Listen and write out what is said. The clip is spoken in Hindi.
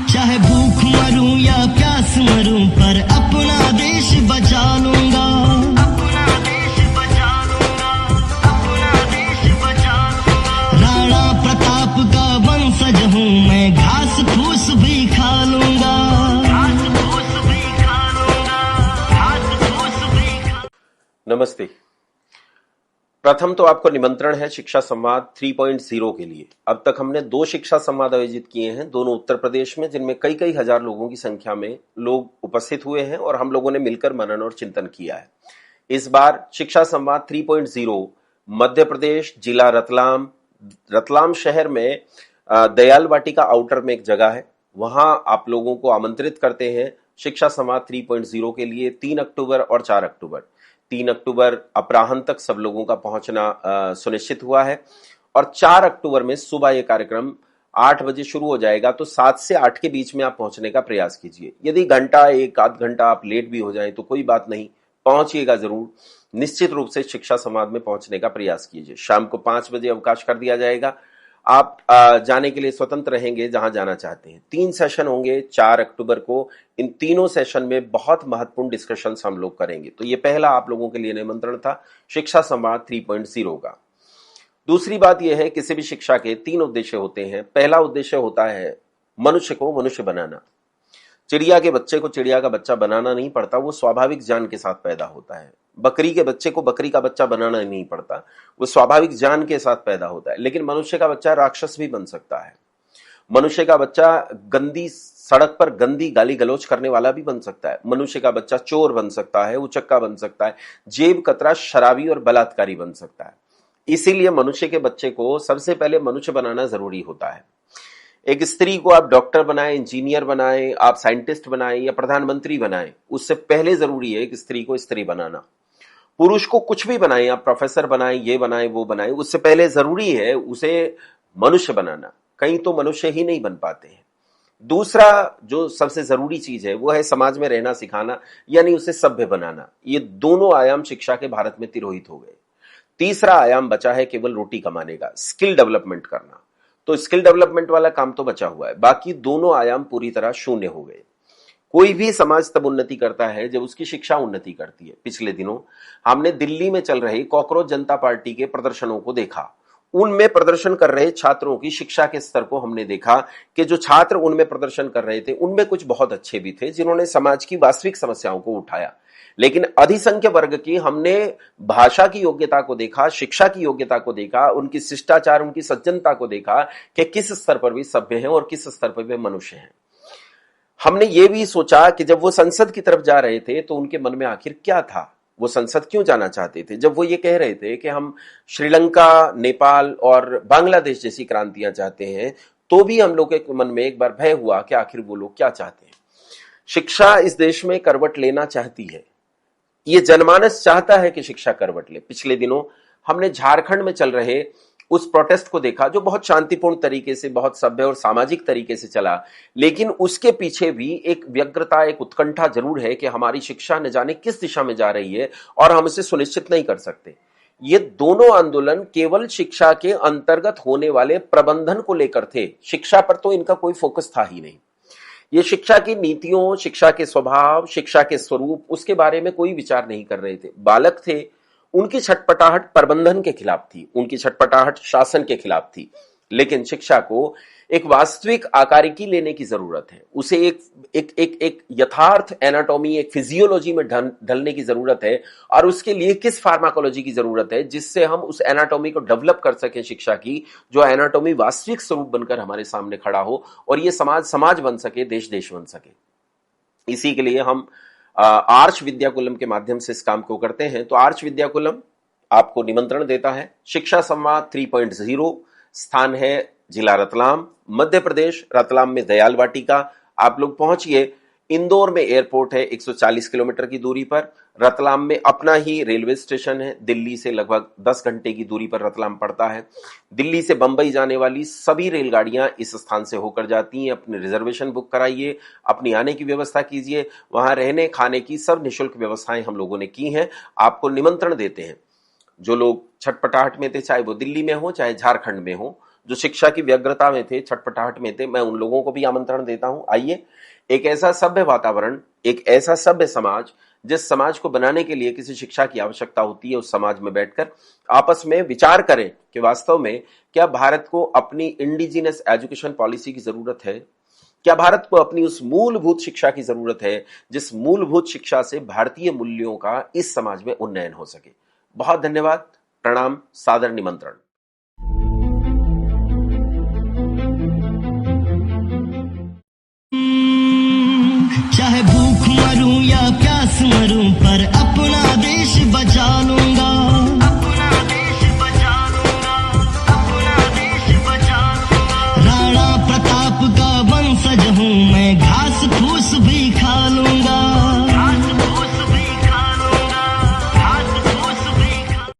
चाहे भूख मरूं या प्यास मरूं, पर अपना देश बचा लूंगा, अपना देश बचा लूंगा, अपना देश बचा लूंगा। राणा प्रताप का वंशज हूँ मैं, घास फूस भी खा लूंगा, घास फूस भी खा लूंगा, घास फूस भी खा। नमस्ते। प्रथम तो आपको निमंत्रण है शिक्षा संवाद 3.0 के लिए। अब तक हमने 2 शिक्षा संवाद आयोजित किए हैं, दोनों उत्तर प्रदेश में, जिनमें कई कई हजार लोगों की संख्या में लोग उपस्थित हुए हैं और हम लोगों ने मिलकर मनन और चिंतन किया है। इस बार शिक्षा संवाद 3.0 मध्य प्रदेश, जिला रतलाम शहर में दयाल वाटिका आउटर में एक जगह है, वहां आप लोगों को आमंत्रित करते हैं शिक्षा संवाद 3.0 के लिए। 3 अक्टूबर और 4 अक्टूबर 3 अक्टूबर अपराह्न तक सब लोगों का पहुंचना सुनिश्चित हुआ है और 4 अक्टूबर में सुबह यह कार्यक्रम 8 बजे शुरू हो जाएगा, तो 7 से 8 के बीच में आप पहुंचने का प्रयास कीजिए। यदि घंटा एक आध घंटा आप लेट भी हो जाए तो कोई बात नहीं, पहुंचिएगा जरूर। निश्चित रूप से शिक्षा संवाद में पहुंचने का प्रयास कीजिए। शाम को 5 बजे अवकाश कर दिया जाएगा, आप जाने के लिए स्वतंत्र रहेंगे जहां जाना चाहते हैं। 3 सेशन होंगे 4 अक्टूबर को। इन तीनों सेशन में बहुत महत्वपूर्ण डिस्कशंस हम लोग करेंगे। तो ये पहला आप लोगों के लिए निमंत्रण था शिक्षा संवाद 3.0 का। दूसरी बात यह है, किसी भी शिक्षा के 3 उद्देश्य होते हैं। पहला उद्देश्य होता है मनुष्य को मनुष्य बनाना। चिड़िया के बच्चे को चिड़िया का बच्चा बनाना नहीं पड़ता, वो स्वाभाविक ज्ञान के साथ पैदा होता है। बकरी के बच्चे को बकरी का बच्चा बनाना नहीं पड़ता, वो स्वाभाविक ज्ञान के साथ पैदा होता है। लेकिन मनुष्य का बच्चा राक्षस भी बन सकता है। मनुष्य का बच्चा गंदी सड़क पर गंदी गाली गलौज करने वाला भी बन सकता है। मनुष्य का बच्चा चोर बन सकता है, उचक्का बन सकता है, जेब कतरा शराबी और बलात्कारी बन सकता है। इसीलिए मनुष्य के बच्चे को सबसे पहले मनुष्य बनाना जरूरी होता है। एक स्त्री को आप डॉक्टर बनाएं, इंजीनियर बनाएं, आप साइंटिस्ट बनाएं या प्रधानमंत्री बनाएं, उससे पहले जरूरी है एक स्त्री को स्त्री बनाना। पुरुष को कुछ भी बनाएं, आप प्रोफेसर बनाएं, ये बनाएं, वो बनाएं, उससे पहले जरूरी है उसे मनुष्य बनाना। कहीं तो मनुष्य ही नहीं बन पाते हैं। दूसरा जो सबसे जरूरी चीज है वो है समाज में रहना सिखाना, यानी उसे सभ्य बनाना। ये दोनों आयाम शिक्षा के भारत में तिरोहित हो गए। तीसरा आयाम बचा है केवल रोटी कमाने का, स्किल डेवलपमेंट करना। तो स्किल डेवलपमेंट वाला काम तो बचा हुआ है, बाकी दोनों आयाम पूरी तरह शून्य हो गए। कोई भी समाज तब उन्नति करता है जब उसकी शिक्षा उन्नति करती है। पिछले दिनों हमने दिल्ली में चल रहे कॉकरोच जनता पार्टी के प्रदर्शनों को देखा। उनमें प्रदर्शन कर रहे छात्रों की शिक्षा के स्तर को हमने देखा कि जो छात्र उनमें प्रदर्शन कर रहे थे उनमें कुछ बहुत अच्छे भी थे जिन्होंने समाज की वास्तविक समस्याओं को उठाया। लेकिन अधिसंख्य वर्ग की हमने भाषा की योग्यता को देखा, शिक्षा की योग्यता को देखा, उनकी शिष्टाचार, उनकी सज्जनता को देखा कि किस स्तर पर भी सभ्य हैं और किस स्तर पर वे मनुष्य हैं। हमने ये भी सोचा कि जब वो संसद की तरफ जा रहे थे तो उनके मन में आखिर क्या था, वो संसद क्यों जाना चाहते थे। जब वो ये कह रहे थे कि हम श्रीलंका, नेपाल और बांग्लादेश जैसी क्रांतियां चाहते हैं, तो भी हम लोग के मन में एक बार भय हुआ कि आखिर वो लोग क्या चाहते हैं। शिक्षा इस देश में करवट लेना चाहती है, ये जनमानस चाहता है कि शिक्षा करवट ले। पिछले दिनों हमने झारखंड में चल रहे उस प्रोटेस्ट को देखा जो बहुत शांतिपूर्ण तरीके से, बहुत सभ्य और सामाजिक तरीके से चला, लेकिन उसके पीछे भी एक व्यग्रता, एक उत्कंठा जरूर है कि हमारी शिक्षा न जाने किस दिशा में जा रही है और हम इसे सुनिश्चित नहीं कर सकते। ये दोनों आंदोलन केवल शिक्षा के अंतर्गत होने वाले प्रबंधन को लेकर थे, शिक्षा पर तो इनका कोई फोकस था ही नहीं। ये शिक्षा की नीतियों, शिक्षा के स्वभाव, शिक्षा के स्वरूप, उसके बारे में कोई विचार नहीं कर रहे थे। बालक थे, उनकी छटपटाहट प्रबंधन के खिलाफ थी, उनकी छटपटाहट शासन के खिलाफ थी। लेकिन शिक्षा को एक वास्तविक आकारिकी लेने की जरूरत है, उसे एक यथार्थ एनाटॉमी, एक फिजियोलॉजी में ढलने की जरूरत है और उसके लिए किस फार्माकोलॉजी की जरूरत है जिससे हम उस एनाटॉमी को डेवलप कर सकें शिक्षा की, जो एनाटॉमी वास्तविक स्वरूप बनकर हमारे सामने खड़ा हो और ये समाज बन सके, देश बन सके। इसी के लिए हम आर्च विद्याकुलम के माध्यम से इस काम को करते हैं। तो आर्च विद्याकुलम आपको निमंत्रण देता है शिक्षा संवाद 3.0। स्थान है जिला रतलाम, मध्य प्रदेश, रतलाम में दयाल वाटिका। आप लोग पहुंचिए। इंदौर में एयरपोर्ट है 140 किलोमीटर की दूरी पर। रतलाम में अपना ही रेलवे स्टेशन है, दिल्ली से लगभग 10 घंटे की दूरी पर रतलाम पड़ता है। दिल्ली से बंबई जाने वाली सभी रेलगाड़ियां इस स्थान से होकर जाती हैं। अपने रिजर्वेशन बुक कराइए, अपनी आने की व्यवस्था कीजिए। वहां रहने खाने की सब निःशुल्क व्यवस्थाएं हम लोगों ने की हैं। आपको निमंत्रण देते हैं। जो लोग छटपटाहट में थे, चाहे वो दिल्ली में हो चाहे झारखंड में हो, जो शिक्षा की व्यग्रता में थे, छटपटाहट में थे, मैं उन लोगों को भी आमंत्रण देता हूं, आइए एक ऐसा सभ्य वातावरण, एक ऐसा सभ्य समाज, जिस समाज को बनाने के लिए किसी शिक्षा की आवश्यकता होती है, उस समाज में बैठकर आपस में विचार करें कि वास्तव में क्या भारत को अपनी इंडिजिनस एजुकेशन पॉलिसी की जरूरत है, क्या भारत को अपनी उस मूलभूत शिक्षा की जरूरत है जिस मूलभूत शिक्षा से भारतीय मूल्यों का इस समाज में उन्नयन हो सके। बहुत धन्यवाद, प्रणाम, सादर निमंत्रण। चाहे भूख मरूं या प्यास मरूं, पर अपना देश बचा लूं।